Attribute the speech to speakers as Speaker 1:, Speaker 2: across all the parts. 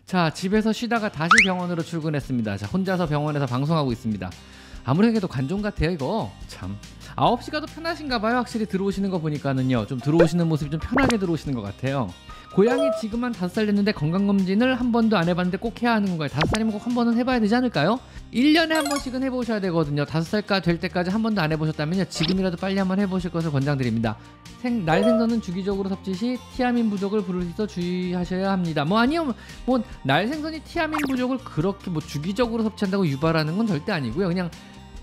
Speaker 1: 자, 집에서 쉬다가 다시 병원으로 출근했습니다. 자, 혼자서 병원에서 방송하고 있습니다. 아무리 해도 관종 같아요 이거. 참 9시가 더 편하신가 봐요. 확실히 들어오시는 거 보니까는요, 좀 들어오시는 모습이 좀 편하게 들어오시는 것 같아요. 고양이 지금 한 5살 됐는데 건강검진을 한 번도 안 해봤는데 꼭 해야 하는 건가요? 5살이면 꼭 한 번은 해봐야 되지 않을까요? 1년에 한 번씩은 해보셔야 되거든요. 5살까 될 때까지 한 번도 안 해보셨다면요, 지금이라도 빨리 한번 해보실 것을 권장드립니다. 날 생선은 주기적으로 섭취 시 티아민 부족을 부를 수 있어 주의하셔야 합니다. 아니요, 날 생선이 티아민 부족을 그렇게 주기적으로 섭취한다고 유발하는 건 절대 아니고요. 그냥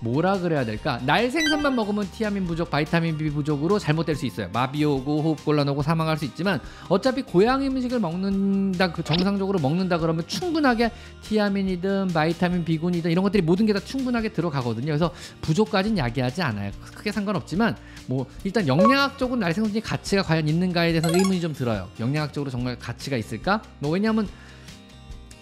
Speaker 1: 뭐라 그래야 될까? 날 생선만 먹으면 티아민 부족, 바이타민 B 부족으로 잘못될 수 있어요. 마비 오고 호흡곤란 오고 사망할 수 있지만, 어차피 고양이 음식을 먹는다, 정상적으로 먹는다 그러면 충분하게 티아민이든 바이타민 B군이든 이런 것들이 모든 게 다 충분하게 들어가거든요. 그래서 부족까지는 야기하지 않아요. 크게 상관없지만 일단 영양학적으로 날 생선이 가치가 과연 있는가에 대해서 의문이 좀 들어요. 영양학적으로 정말 가치가 있을까? 왜냐하면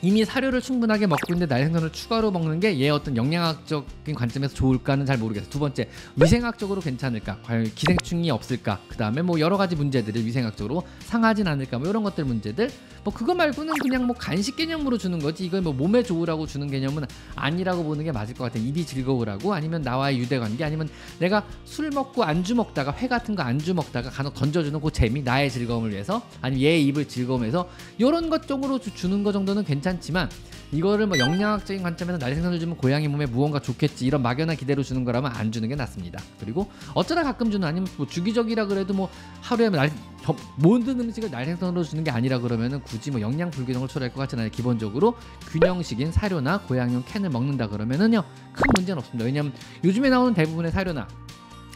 Speaker 1: 이미 사료를 충분하게 먹고 있는데 날 생선을 추가로 먹는 게 얘 어떤 영양학적인 관점에서 좋을까는 잘 모르겠어요. 두 번째, 위생학적으로 괜찮을까? 과연 기생충이 없을까? 그 다음에 여러 가지 문제들을 위생학적으로 상하진 않을까? 이런 것들 문제들. 그거 말고는 그냥 간식 개념으로 주는 거지, 이걸 몸에 좋으라고 주는 개념은 아니라고 보는 게 맞을 것 같아요. 입이 즐거우라고, 아니면 나와의 유대관계, 아니면 내가 술 먹고 안주 먹다가, 회 같은 거 안주 먹다가 간혹 던져주는 그 재미, 나의 즐거움을 위해서, 아니면 얘의 입을 즐거움해서 이런 것 쪽으로 주는 거 정도는 괜찮지만, 이거를 영양학적인 관점에서 날 생선을 주면 고양이 몸에 무언가 좋겠지, 이런 막연한 기대로 주는 거라면 안 주는 게 낫습니다. 그리고 어쩌다 가끔 주는, 아니면 주기적이라 그래도 하루에 모든 음식을 날 생선으로 주는 게 아니라 그러면은 굳이 영양 불균형을 초래할 것 같지 않아요. 기본적으로 균형식인 사료나 고양이용 캔을 먹는다 그러면은요, 큰 문제는 없습니다. 왜냐면 요즘에 나오는 대부분의 사료나,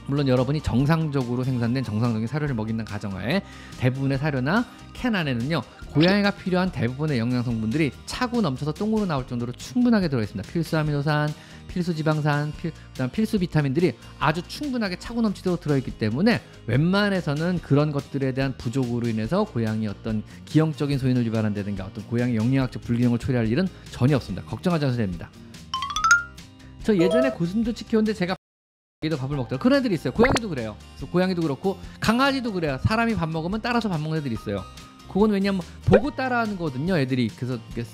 Speaker 1: 물론 여러분이 정상적으로 생산된 정상적인 사료를 먹이는 가정하에 대부분의 사료나 캔 안에는요, 고양이가 필요한 대부분의 영양 성분들이 차고 넘쳐서 똥으로 나올 정도로 충분하게 들어있습니다. 필수 아미노산, 필수 지방산, 그다음 필수 비타민들이 아주 충분하게 차고 넘치도록 들어있기 때문에 웬만해서는 그런 것들에 대한 부족으로 인해서 고양이 어떤 기형적인 소인을 유발한다든가 어떤 고양이 영양학적 불균형을 초래할 일은 전혀 없습니다. 걱정하지 않으셔도 됩니다. 저 예전에 고슴도 지켜온데 제가 도 밥을 먹더라. 그런 애들이 있어요. 고양이도 그래요. 그래서 고양이도 그렇고 강아지도 그래요. 사람이 밥 먹으면 따라서 밥 먹는 애들이 있어요. 그건 왜냐면 보고 따라하는 거거든요, 애들이. 그래서 이게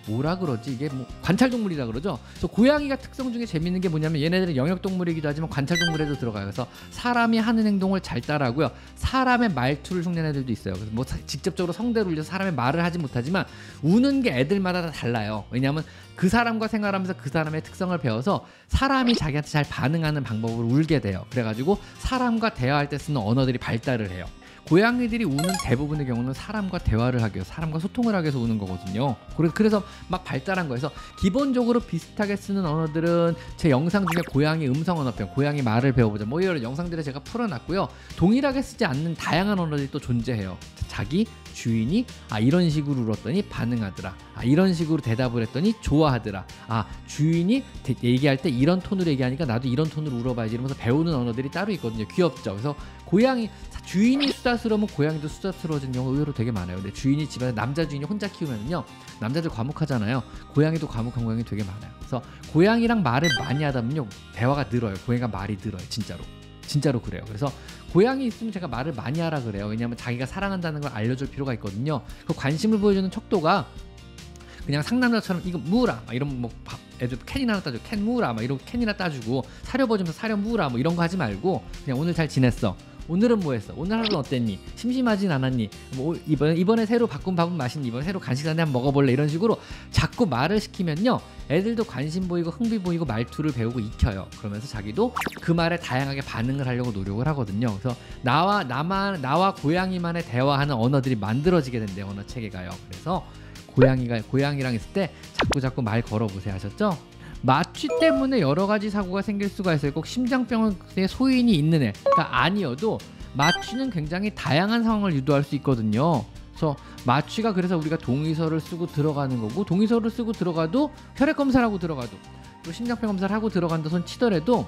Speaker 1: 뭐라 그러지? 이게 관찰동물이라 그러죠. 그래서 고양이가 특성 중에 재밌는 게 뭐냐면, 얘네들은 영역동물이기도 하지만 관찰동물에도 들어가요. 그래서 사람이 하는 행동을 잘 따라하고요, 사람의 말투를 흉내내는 애들도 있어요. 그래서 직접적으로 성대를 울려서 사람의 말을 하지 못하지만 우는 게 애들마다 다 달라요. 왜냐하면 그 사람과 생활하면서 그 사람의 특성을 배워서 사람이 자기한테 잘 반응하는 방법으로 울게 돼요. 그래가지고 사람과 대화할 때 쓰는 언어들이 발달을 해요. 고양이들이 우는 대부분의 경우는 사람과 대화를 하기 위해서, 사람과 소통을 하기 위해서 우는 거거든요. 그래서 막 발달한 거여서, 기본적으로 비슷하게 쓰는 언어들은 제 영상 중에 고양이 음성 언어편, 고양이 말을 배워보자, 이런 영상들을 제가 풀어놨고요. 동일하게 쓰지 않는 다양한 언어들이 또 존재해요. 자기 주인이 이런 식으로 울었더니 반응하더라, 이런 식으로 대답을 했더니 좋아하더라, 주인이 얘기할 때 이런 톤으로 얘기하니까 나도 이런 톤으로 울어봐야지, 이러면서 배우는 언어들이 따로 있거든요. 귀엽죠. 그래서 주인이 수다스러우면 고양이도 수다스러워지는 경우가 의외로 되게 많아요. 근데 집안에 남자 주인이 혼자 키우면요, 남자들 과묵하잖아요. 고양이도 과묵한 고양이 되게 많아요. 그래서 고양이랑 말을 많이 하다 보면요, 대화가 늘어요. 고양이가 말이 늘어요. 진짜로 그래요. 그래서 고양이 있으면 제가 말을 많이 하라 그래요. 왜냐하면 자기가 사랑한다는 걸 알려줄 필요가 있거든요. 그 관심을 보여주는 척도가 그냥 상남자처럼 이거 무라 이런 애들 캔이나 하나 따주고, 캔 무라 이런 캔이나 따주고, 사료 버주면서 사료 무라 이런 거 하지 말고, 그냥 오늘 잘 지냈어, 오늘은 뭐 했어, 오늘 하루는 어땠니, 심심하진 않았니, 이번에 새로 바꾼 밥은 맛있니, 이번에 새로 간식 한번 먹어볼래, 이런 식으로 자꾸 말을 시키면요, 애들도 관심 보이고 흥미 보이고 말투를 배우고 익혀요. 그러면서 자기도 그 말에 다양하게 반응을 하려고 노력을 하거든요. 그래서 나와 고양이만의 대화하는 언어들이 만들어지게 된대요, 언어 체계가요. 그래서 고양이랑 있을 때 자꾸 말 걸어보세요. 하셨죠? 마취 때문에 여러 가지 사고가 생길 수가 있어요. 꼭 심장병의 소인이 있는 애가 아니어도 마취는 굉장히 다양한 상황을 유도할 수 있거든요. 그래서 마취가, 그래서 우리가 동의서를 쓰고 들어가는 거고, 동의서를 쓰고 들어가도, 혈액 검사를 하고 들어가도, 또 심장병 검사를 하고 들어간다 손 치더라도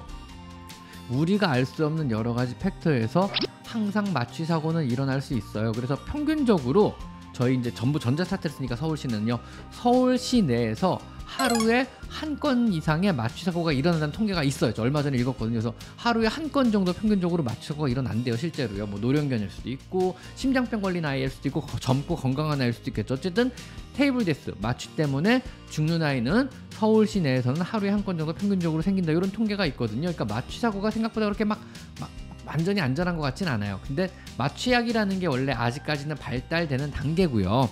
Speaker 1: 우리가 알 수 없는 여러 가지 팩터에서 항상 마취 사고는 일어날 수 있어요. 그래서 평균적으로 저희 이제 전부 전자사태를 쓰니까 서울시는요, 서울시 내에서 하루에 한 건 이상의 마취 사고가 일어난다는 통계가 있어요. 저 얼마 전에 읽었거든요. 그래서 하루에 한 건 정도 평균적으로 마취 사고가 일어난대요. 실제로요. 뭐 노령견일 수도 있고 심장병 걸린 아이일 수도 있고 젊고 건강한 아이일 수도 있겠죠. 어쨌든 테이블 데스 마취 때문에 죽는 아이는 서울시 내에서는 하루에 한 건 정도 평균적으로 생긴다. 이런 통계가 있거든요. 그러니까 마취 사고가 생각보다 그렇게 막 완전히 안전한 것 같진 않아요. 근데 마취약이라는 게 원래 아직까지는 발달되는 단계고요.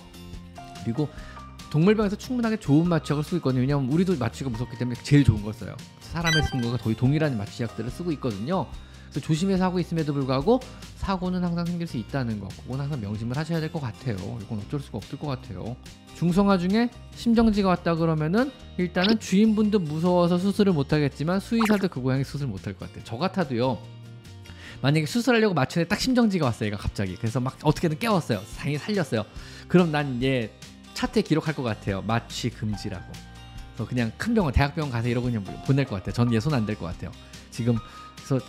Speaker 1: 그리고 동물병에서 충분하게 좋은 마취약을 쓰고 있거든요. 왜냐하면 우리도 마취가 무섭기 때문에 제일 좋은 걸 써요. 사람의 쓰는 거가 거의 동일한 마취약들을 쓰고 있거든요. 그래서 조심해서 하고 있음에도 불구하고 사고는 항상 생길 수 있다는 거, 그건 항상 명심을 하셔야 될 것 같아요. 이건 어쩔 수가 없을 것 같아요. 중성화 중에 심정지가 왔다 그러면은 일단은 주인분도 무서워서 수술을 못하겠지만 수의사도 그 고양이 수술 못할 것 같아요. 저 같아도요. 만약에 수술하려고 마취에 딱 심정지가 왔어요. 얘가 갑자기. 그래서 막 어떻게든 깨웠어요. 다행히 살렸어요. 그럼 난 얘 차트에 기록할 것 같아요. 마취 금지라고. 그래서 그냥 큰 병원, 대학병원 가서 이러고 그냥 보낼 것 같아요. 전 얘 손 안 댈 것 같아요. 지금 그래서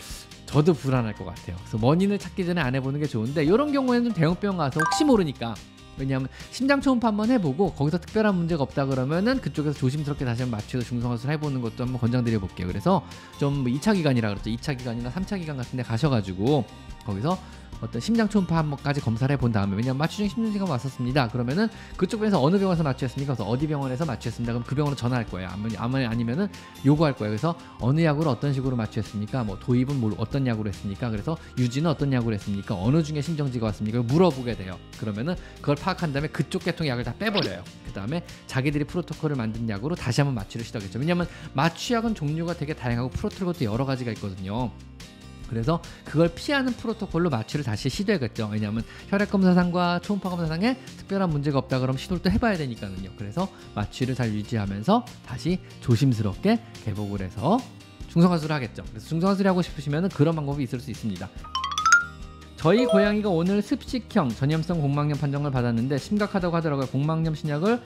Speaker 1: 저도 불안할 것 같아요. 그래서 원인을 찾기 전에 안 해보는 게 좋은데 이런 경우에는 좀 대형병원 가서 혹시 모르니까, 왜냐하면 심장 초음파 한번 해보고 거기서 특별한 문제가 없다 그러면은 그쪽에서 조심스럽게 다시 한번 마취해서 중성화술 해보는 것도 한번 권장드려 볼게요. 그래서 좀 2차 기관이라 그랬죠. 2차 기관이나 3차 기관 같은 데 가셔가지고 거기서 어떤 심장 초음파 한번까지 검사를 해본 다음에, 왜냐면 마취 중에 심정지가 왔었습니다. 그러면은 그쪽 병원에서 어느 병원에서 마취했습니까? 그래서 어디 병원에서 마취했습니다. 그럼 그 병원으로 전화할 거예요. 아니면은 요구할 거예요. 그래서 어느 약으로 어떤 식으로 마취했습니까? 뭐 도입은 뭘 어떤 약으로 했습니까? 그래서 유지는 어떤 약으로 했습니까? 어느 중에 심정지가 왔습니까? 물어보게 돼요. 그러면은 그걸 파악한 다음에 그쪽 계통의 약을 다 빼버려요. 그 다음에 자기들이 프로토콜을 만든 약으로 다시 한번 마취를 시도하겠죠. 왜냐면 마취약은 종류가 되게 다양하고 프로토콜도 여러 가지가 있거든요. 그래서 그걸 피하는 프로토콜로 마취를 다시 시도해야겠죠. 왜냐하면 혈액검사상과 초음파검사상에 특별한 문제가 없다 그러면 시도를 또 해봐야 되니까요. 그래서 마취를 잘 유지하면서 다시 조심스럽게 개복을 해서 중성화술을 하겠죠. 그래서 중성화술이 하고 싶으시면 그런 방법이 있을 수 있습니다. 저희 고양이가 오늘 습식형 전염성 복막염 판정을 받았는데 심각하다고 하더라고요. 복막염 신약을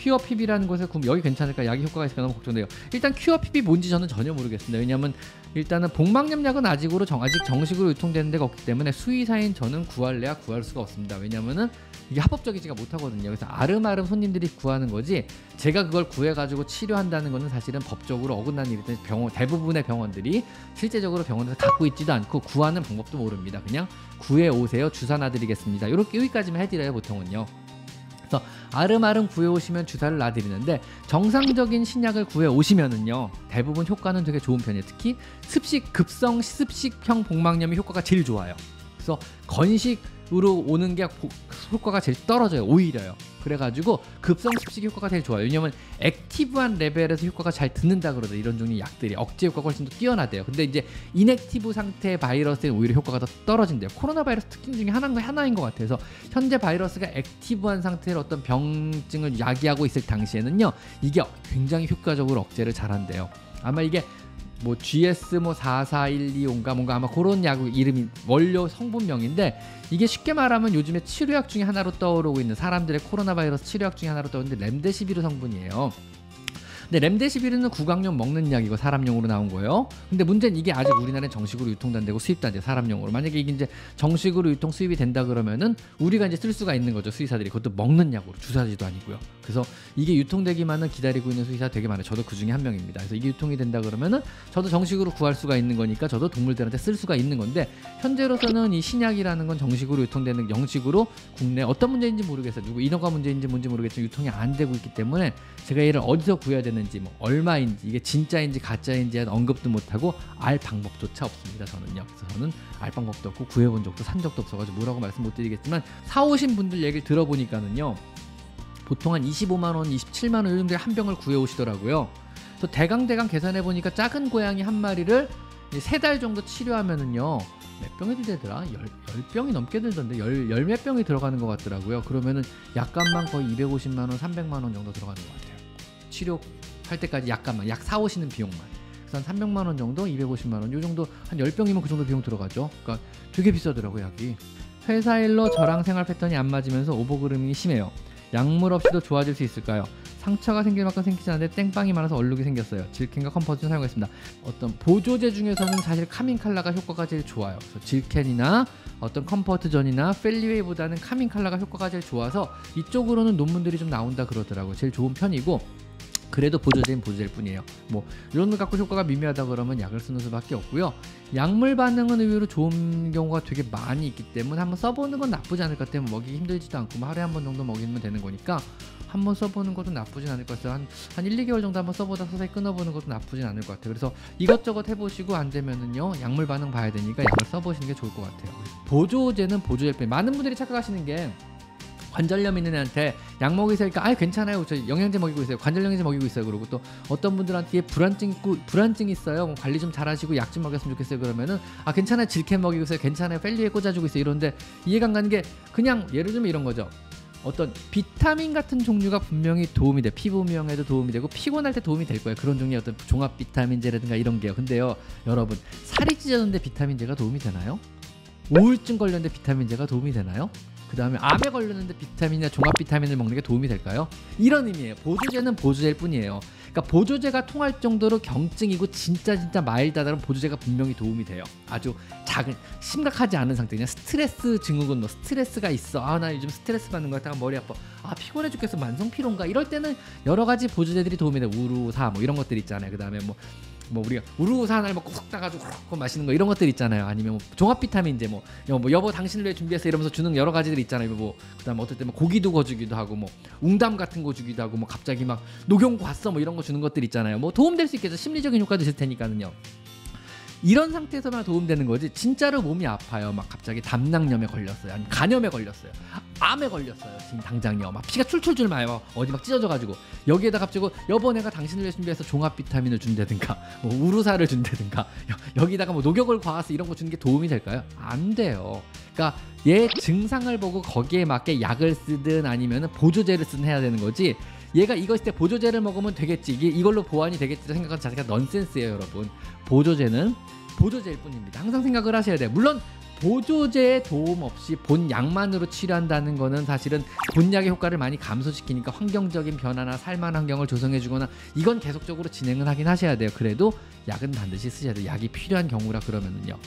Speaker 1: 큐어핍이라는 곳에 여기 괜찮을까? 약이 효과가 있을까 너무 걱정돼요. 일단 큐어핍이 뭔지 저는 전혀 모르겠습니다. 왜냐하면 일단은 복막염 약은 아직 정식으로 유통되는 데가 없기 때문에 수의사인 저는 구할래야 구할 수가 없습니다. 왜냐면은 이게 합법적이지가 못하거든요. 그래서 아름아름 손님들이 구하는 거지 제가 그걸 구해가지고 치료한다는 거는 사실은 법적으로 어긋난 일이 때문에 대부분의 병원들이 실제적으로 병원에서 갖고 있지도 않고 구하는 방법도 모릅니다. 그냥 구해 오세요. 주사 놔드리겠습니다. 이렇게 여기까지만 해드려요 보통은요. 그래서 아름아름 구해오시면 주사를 놔드리는데 정상적인 신약을 구해오시면은요 대부분 효과는 되게 좋은 편이에요. 특히 급성 습식형 복막염이 효과가 제일 좋아요. 그래서 건식으로 오는 게 효과가 제일 떨어져요. 오히려요. 그래가지고 급성 습식 효과가 제일 좋아요. 왜냐면 액티브한 레벨에서 효과가 잘 듣는다 그러더라고요. 이런 종류의 약들이 억제 효과가 훨씬 더 뛰어나대요. 근데 이제 인액티브 상태의 바이러스는 오히려 효과가 더 떨어진대요. 코로나 바이러스 특징 중에 하나인 것 같아서 현재 바이러스가 액티브한 상태로 어떤 병증을 야기하고 있을 당시에는요 이게 굉장히 효과적으로 억제를 잘한대요. 아마 이게 뭐 GS 뭐 44125인가 뭔가 아마 그런 약 이름이 원료 성분명인데, 이게 쉽게 말하면 요즘에 치료약 중에 하나로 떠오르고 있는 사람들의 코로나 바이러스 치료약 중에 하나로 떠오르는데 렘데시비르 성분이에요. 근데 렘데시비르는 구강용 먹는 약이고 사람용으로 나온 거예요. 근데 문제는 이게 아직 우리나라에 정식으로 유통도 안 되고 수입도 안 돼요. 사람용으로. 만약에 이게 이제 정식으로 유통 수입이 된다 그러면은 우리가 이제 쓸 수가 있는 거죠. 수의사들이. 그것도 먹는 약으로, 주사지도 아니고요. 그래서 이게 유통되기만은 기다리고 있는 수의사 되게 많아요. 저도 그 중에 한 명입니다. 그래서 이게 유통이 된다 그러면은 저도 정식으로 구할 수가 있는 거니까 저도 동물들한테 쓸 수가 있는 건데, 현재로서는 이 신약이라는 건 정식으로 유통되는 영식으로 국내 어떤 문제인지 모르겠어요. 누구 인허가 문제인지 뭔지 모르겠지만 유통이 안 되고 있기 때문에 제가 얘를 어디서 구해야 되는지 뭐 얼마인지 이게 진짜인지 가짜인지 언급도 못하고 알 방법조차 없습니다. 저는요. 그래서 저는 알 방법도 없고 구해본 적도 산 적도 없어가지고 뭐라고 말씀 못 드리겠지만 사오신 분들 얘기를 들어보니까는요 보통 한 25만원 27만원 이 정도에 한 병을 구해오시더라고요. 그래서 대강 계산해보니까 작은 고양이 한 마리를 3달 정도 치료하면은요 몇 병이 들더라? 10병이 넘게 들던데 열 몇 병이 들어가는 것 같더라고요. 그러면은 약값만 거의 250만원 300만원 정도 들어가는 것 같아요. 치료할 때까지 약값만, 약 사오시는 비용만. 그래서 한 300만원 정도, 250만원 요 정도, 한 10병이면 그 정도 비용 들어가죠. 그러니까 되게 비싸더라고요 약이. 회사 일로 저랑 생활 패턴이 안 맞으면서 오버그루밍이 심해요. 약물 없이도 좋아질 수 있을까요? 상처가 생길 만큼 생기지 않는데 땡빵이 많아서 얼룩이 생겼어요. 질켄과 컴포트는 사용했습니다. 어떤 보조제 중에서는 사실 카민칼라가 효과가 제일 좋아요. 그래서 질켄이나 어떤 컴포트전이나 펠리웨이보다는 카민칼라가 효과가 제일 좋아서 이쪽으로는 논문들이 좀 나온다 그러더라고요. 제일 좋은 편이고, 그래도 보조제는 보조제일 뿐이에요. 뭐 이런 거 갖고 효과가 미미하다 그러면 약을 쓰는 수밖에 없고요. 약물 반응은 의외로 좋은 경우가 되게 많이 있기 때문에 한번 써보는 건 나쁘지 않을 것 같아요. 먹이기 힘들지도 않고 하루에 한 번 정도 먹이면 되는 거니까 한번 써보는 것도 나쁘진 않을 것 같아요. 한 1, 2개월 정도 한번 써보다 서서히 끊어보는 것도 나쁘진 않을 것 같아요. 그래서 이것저것 해보시고 안 되면은요, 약물 반응 봐야 되니까 약을 써보시는 게 좋을 것 같아요. 보조제는 보조제일 뿐. 많은 분들이 착각하시는 게 관절염 있는 애한테 약 먹이세요. 그러니까 괜찮아요. 저 영양제 먹이고 있어요. 관절 영양제 먹이고 있어요. 그리고 또 어떤 분들한테 불안증 있어요. 뭐 관리 좀 잘하시고 약 좀 먹였으면 좋겠어요. 그러면은 괜찮아요. 질캔 먹이고 있어요. 괜찮아요. 펠리에 꽂아주고 있어요. 이런데 이해가 안 가는 게 그냥 예를 들면 이런 거죠. 어떤 비타민 같은 종류가 분명히 도움이 돼. 피부 미용에도 도움이 되고 피곤할 때 도움이 될 거예요. 그런 종류의 어떤 종합 비타민제라든가 이런 게요. 근데요, 여러분, 살이 찢어졌는데 비타민제가 도움이 되나요? 우울증 걸렸는데 비타민제가 도움이 되나요? 그 다음에 암에 걸렸는데 비타민이나 종합 비타민을 먹는 게 도움이 될까요? 이런 의미예요. 보조제는 보조제일 뿐이에요. 그러니까 보조제가 통할 정도로 경증이고 진짜 마일드하다면 보조제가 분명히 도움이 돼요. 아주 작은, 심각하지 않은 상태. 그냥 스트레스 증후군, 뭐 스트레스가 있어. 나 요즘 스트레스 받는 거 같다가 머리 아파. 피곤해 죽겠어. 만성 피로인가? 이럴 때는 여러 가지 보조제들이 도움이 돼. 우루사 뭐 이런 것들 있잖아요. 그 다음에 뭐 우리가 우루사 하나를 먹고 훅 따가지고 훅 마시는 거 이런 것들 있잖아요. 아니면 뭐 종합 비타민제 뭐 여보 당신을 위해 준비해서 이러면서 주는 여러 가지들 있잖아요. 뭐 그다음에 어떨 때 뭐 고기도 거주기도 하고 뭐 웅담 같은 거 주기도 하고 뭐 갑자기 막 녹용고 왔어 뭐 이런 거 주는 것들 있잖아요. 뭐 도움될 수 있겠죠. 심리적인 효과도 있을 테니까는요. 이런 상태에서만 도움되는 거지 진짜로 몸이 아파요. 막 갑자기 담낭염에 걸렸어요. 아니 간염에 걸렸어요. 암에 걸렸어요. 지금 당장요. 막 피가 출출줄 마요. 어디 막 찢어져가지고 여기에다 갑자기 여보 내가 당신을 위해 준비해서 종합 비타민을 준다든가 뭐 우루사를 준다든가 여기다가 뭐 녹역을 과해서 이런 거 주는 게 도움이 될까요? 안 돼요. 그러니까 얘 증상을 보고 거기에 맞게 약을 쓰든 아니면은 보조제를 쓰든 해야 되는 거지. 얘가 이거 있을 때 보조제를 먹으면 되겠지, 이걸로 보완이 되겠지 생각하는 자체가 넌센스예요. 여러분, 보조제는 보조제일 뿐입니다. 항상 생각을 하셔야 돼요. 물론 보조제의 도움 없이 본 약만으로 치료한다는 거는 사실은 본약의 효과를 많이 감소시키니까 환경적인 변화나 살만 환경을 조성해 주거나 이건 계속적으로 진행을 하긴 하셔야 돼요. 그래도 약은 반드시 쓰셔야 돼요. 약이 필요한 경우라 그러면은요.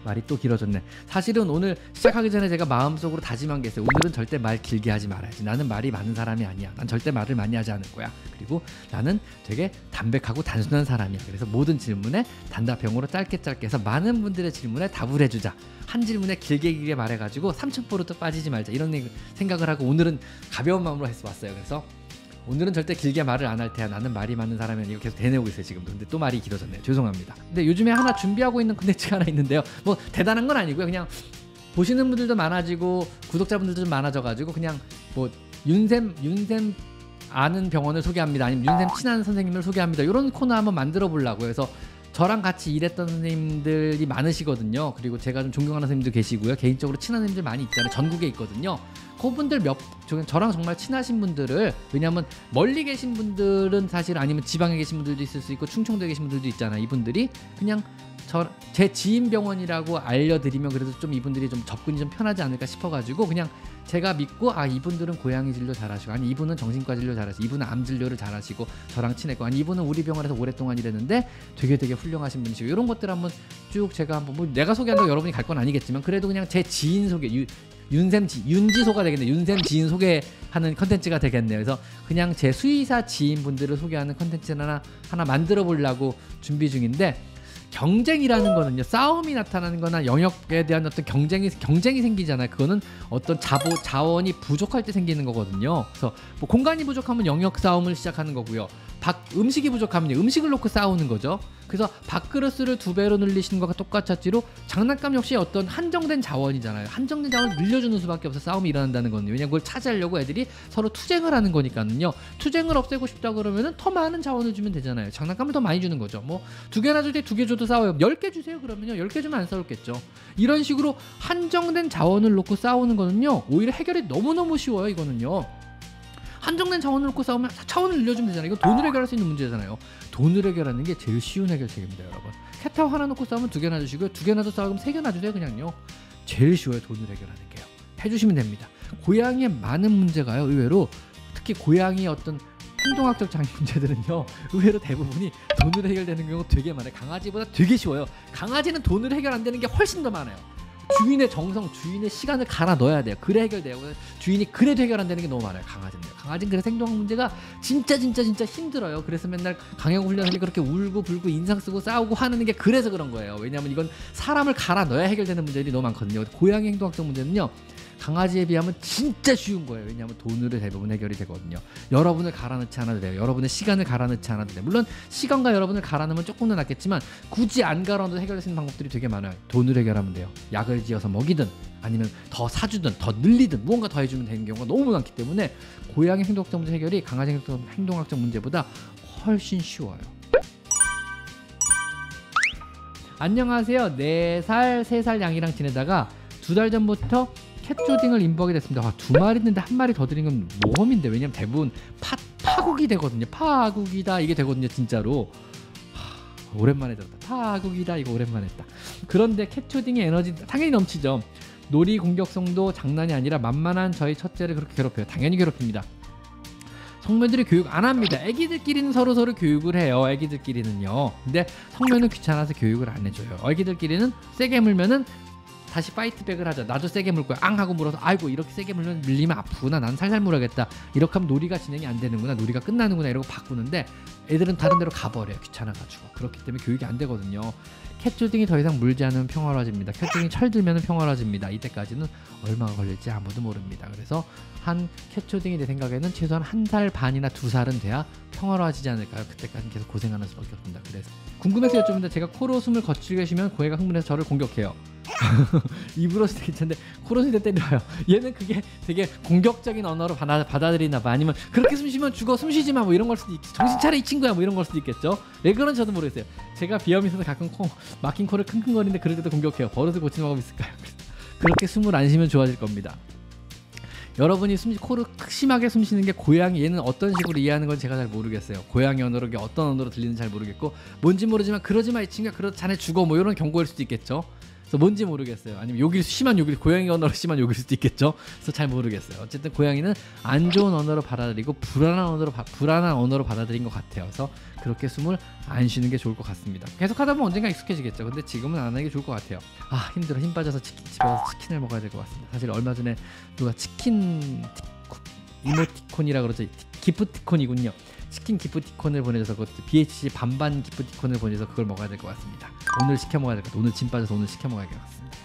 Speaker 1: 말이 또 길어졌네. 사실은 오늘 시작하기 전에 제가 마음속으로 다짐한 게 있어요. 오늘은 절대 말 길게 하지 말아야지. 나는 말이 많은 사람이 아니야. 난 절대 말을 많이 하지 않을 거야. 그리고 나는 되게 담백하고 단순한 사람이야. 그래서 모든 질문에 단답형으로 짧게 해서 많은 분들의 질문에 답을 해주자. 한 질문에 길게 말해가지고 3,000%도 빠지지 말자. 이런 생각을 하고 오늘은 가벼운 마음으로 해서 왔어요. 그래서 오늘은 절대 길게 말을 안 할 테야. 나는 말이 많은 사람이 아니고 계속 대내고 있어요 지금도. 근데 또 말이 길어졌네요. 죄송합니다. 근데 요즘에 하나 준비하고 있는 콘텐츠가 하나 있는데요. 뭐 대단한 건 아니고요. 그냥 보시는 분들도 많아지고 구독자분들도 좀 많아져가지고 그냥 뭐 윤쌤 아는 병원을 소개합니다. 아니면 윤쌤 친한 선생님을 소개합니다. 이런 코너 한번 만들어 보려고요. 그래서 저랑 같이 일했던 선생님들이 많으시거든요. 그리고 제가 좀 존경하는 선생님도 계시고요. 개인적으로 친한 선생님들 많이 있잖아요. 전국에 있거든요. 그분들 저랑 정말 친하신 분들을, 왜냐하면 멀리 계신 분들은 사실 아니면 지방에 계신 분들도 있을 수 있고 충청도에 계신 분들도 있잖아요. 이분들이 그냥 제 지인 병원이라고 알려드리면 그래도 좀 이분들이 좀 접근이 좀 편하지 않을까 싶어가지고 그냥 제가 믿고 이분들은 고양이 진료 잘하시고, 아니 이분은 정신과 진료 잘하시고, 이분은 암 진료를 잘하시고 저랑 친했고, 아니 이분은 우리 병원에서 오랫동안 일했는데 되게 훌륭하신 분이시고, 이런 것들 한번 쭉 제가 한번 뭐 내가 소개한다고 여러분이 갈 건 아니겠지만 그래도 그냥 제 지인 소개, 윤지소가 되겠네요. 윤쌤 지인 소개하는 컨텐츠가 되겠네요. 그래서 그냥 제 수의사 지인분들을 소개하는 컨텐츠를 하나 만들어 보려고 준비 중인데, 경쟁이라는 거는요, 싸움이 나타나는 거나 영역에 대한 어떤 경쟁이 생기잖아요. 그거는 어떤 자원이 부족할 때 생기는 거거든요. 그래서 뭐 공간이 부족하면 영역 싸움을 시작하는 거고요. 음식이 부족하면 음식을 놓고 싸우는 거죠. 그래서 밥그릇을 2배로 늘리시는 것과 똑같았지로 장난감 역시 어떤 한정된 자원이잖아요. 한정된 자원을 늘려주는 수밖에 없어 싸움이 일어난다는 거는. 왜냐면 그걸 차지하려고 애들이 서로 투쟁을 하는 거니까는요. 투쟁을 없애고 싶다 그러면은 더 많은 자원을 주면 되잖아요. 장난감을 더 많이 주는 거죠. 뭐 2개나 줄 때 2개 줘도 싸워요. 10개 주세요 그러면요. 10개 주면 안 싸울겠죠. 이런 식으로 한정된 자원을 놓고 싸우는 거는요, 오히려 해결이 너무너무 쉬워요. 이거는요. 한정된 자원을 놓고 싸우면 자원을 늘려주면 되잖아요. 이거 돈으로 해결할 수 있는 문제잖아요. 돈으로 해결하는 게 제일 쉬운 해결책입니다, 여러분. 캣타워 하나 놓고 싸우면 2개나 주시고요. 2개나 더 싸우면 3개나 주세요, 그냥요. 제일 쉬워요, 돈으로 해결하는 게요. 해주시면 됩니다. 고양이의 많은 문제가요, 의외로 특히 고양이의 어떤 행동학적 장애 문제들은요, 의외로 대부분이 돈으로 해결되는 경우가 되게 많아요. 강아지보다 되게 쉬워요. 강아지는 돈으로 해결 안 되는 게 훨씬 더 많아요. 주인의 정성, 주인의 시간을 갈아 넣어야 돼요. 그래 해결돼요. 주인이 그래도 해결 안 되는 게 너무 많아요. 강아지는요. 강아지는 그래서 행동 문제가 진짜 힘들어요. 그래서 맨날 강형 훈련하니 그렇게 울고 불고 인상 쓰고 싸우고 하는 게 그래서 그런 거예요. 왜냐하면 이건 사람을 갈아 넣어야 해결되는 문제들이 너무 많거든요. 고양이 행동학적 문제는요, 강아지에 비하면 진짜 쉬운 거예요. 왜냐하면 돈으로 대부분 해결이 되거든요. 여러분을 갈아넣지 않아도 돼요. 여러분의 시간을 갈아넣지 않아도 돼요. 물론 시간과 여러분을 갈아넣으면 조금 더 낫겠지만 굳이 안 갈아넣어도 해결할 수 있는 방법들이 되게 많아요. 돈으로 해결하면 돼요. 약을 지어서 먹이든 아니면 더 사주든 더 늘리든 무언가 더 해주면 되는 경우가 너무 많기 때문에 고양이 행동학적 문제 해결이 강아지 행동학적 문제보다 훨씬 쉬워요. 안녕하세요. 4살, 3살 양이랑 지내다가 2달 전부터 캣조딩을 인보하게 됐습니다. 2마리 있는데 1마리 더 드린 건 모험인데, 왜냐면 대부분 파국이 되거든요. 파국이다 이게 되거든요. 진짜로 오랜만에 들었다. 파국이다 이거 오랜만에 했다. 그런데 캣조딩의 에너지 당연히 넘치죠. 놀이 공격성도 장난이 아니라 만만한 저희 첫째를 그렇게 괴롭혀요. 당연히 괴롭힙니다. 성면들이 교육 안 합니다. 애기들끼리는 서로 교육을 해요. 애기들끼리는요. 근데 성면은 귀찮아서 교육을 안 해줘요. 애기들끼리는 세게 물면은 다시 파이트백을 하자. 나도 세게 물 거야. 앙 하고 물어서 아이고 이렇게 세게 물면 밀리면 아프구나. 난 살살 물어야겠다. 이렇게 하면 놀이가 진행이 안 되는구나. 놀이가 끝나는구나. 이러고 바꾸는데 애들은 다른 데로 가버려요. 귀찮아가지고. 그렇기 때문에 교육이 안 되거든요. 캣조딩이 더 이상 물지 않으면 평화로워집니다. 캣조딩이 철들면 평화로워집니다. 이때까지는 얼마가 걸릴지 아무도 모릅니다. 그래서 한 캣조딩이 내 생각에는 최소한 1살 반이나 2살은 돼야 평화로워지지 않을까요? 그때까지는 계속 고생하는 수밖에 없습니다. 그래서 궁금해서 여쭤보는데 제가 코로 숨을 거칠게 쉬면 고해가 흥분해서 저를 공격해요. 입으로 쓰기 괜찮은데 코로 쓸 때 때려요. 얘는 그게 되게 공격적인 언어로 받아들이나 봐. 아니면 그렇게 숨 쉬면 죽어, 숨 쉬지 마, 뭐 이런 걸 수도 있겠죠. 정신 차려 이 친구야, 뭐 이런 걸 수도 있겠죠. 왜 그런지 저도 모르겠어요. 제가 비염이 있어서 가끔 막힌 코를 킁킁거리는데 그럴 때도 공격해요. 버릇을 고치는 방법이 있을까요? 그렇게 숨을 안 쉬면 좋아질 겁니다. 여러분이 코를 심하게 숨 쉬는 게 고양이, 얘는 어떤 식으로 이해하는 건 제가 잘 모르겠어요. 고양이 언어로 어떤 언어로 들리는지 잘 모르겠고, 뭔지 모르지만 그러지 마 이 친구야, 그러다 자네 죽어, 뭐 이런 경고일 수도 있겠죠. 그래서 뭔지 모르겠어요. 아니면 심한 욕일, 고양이 언어로 심한 욕일 수도 있겠죠. 그래서 잘 모르겠어요. 어쨌든 고양이는 안 좋은 언어로 받아들이고 불안한 언어로 받아들인 것 같아요. 그래서 그렇게 숨을 안 쉬는 게 좋을 것 같습니다. 계속 하다 보면 언젠가 익숙해지겠죠. 근데 지금은 안 하는 게 좋을 것 같아요. 아 힘들어, 힘 빠져서 집에 가서 치킨을 먹어야 될 것 같습니다. 사실 얼마 전에 누가 치킨 이모티콘이라 그러죠. 기프티콘이군요. 치킨 기프티콘을 보내줘서 그 BHC 반반 기프티콘을 보내서 그걸 먹어야 될 것 같습니다. 오늘 시켜 먹어야 될 것 같아요. 오늘 짐 빠져서 오늘 시켜 먹어야 될 것 같습니다.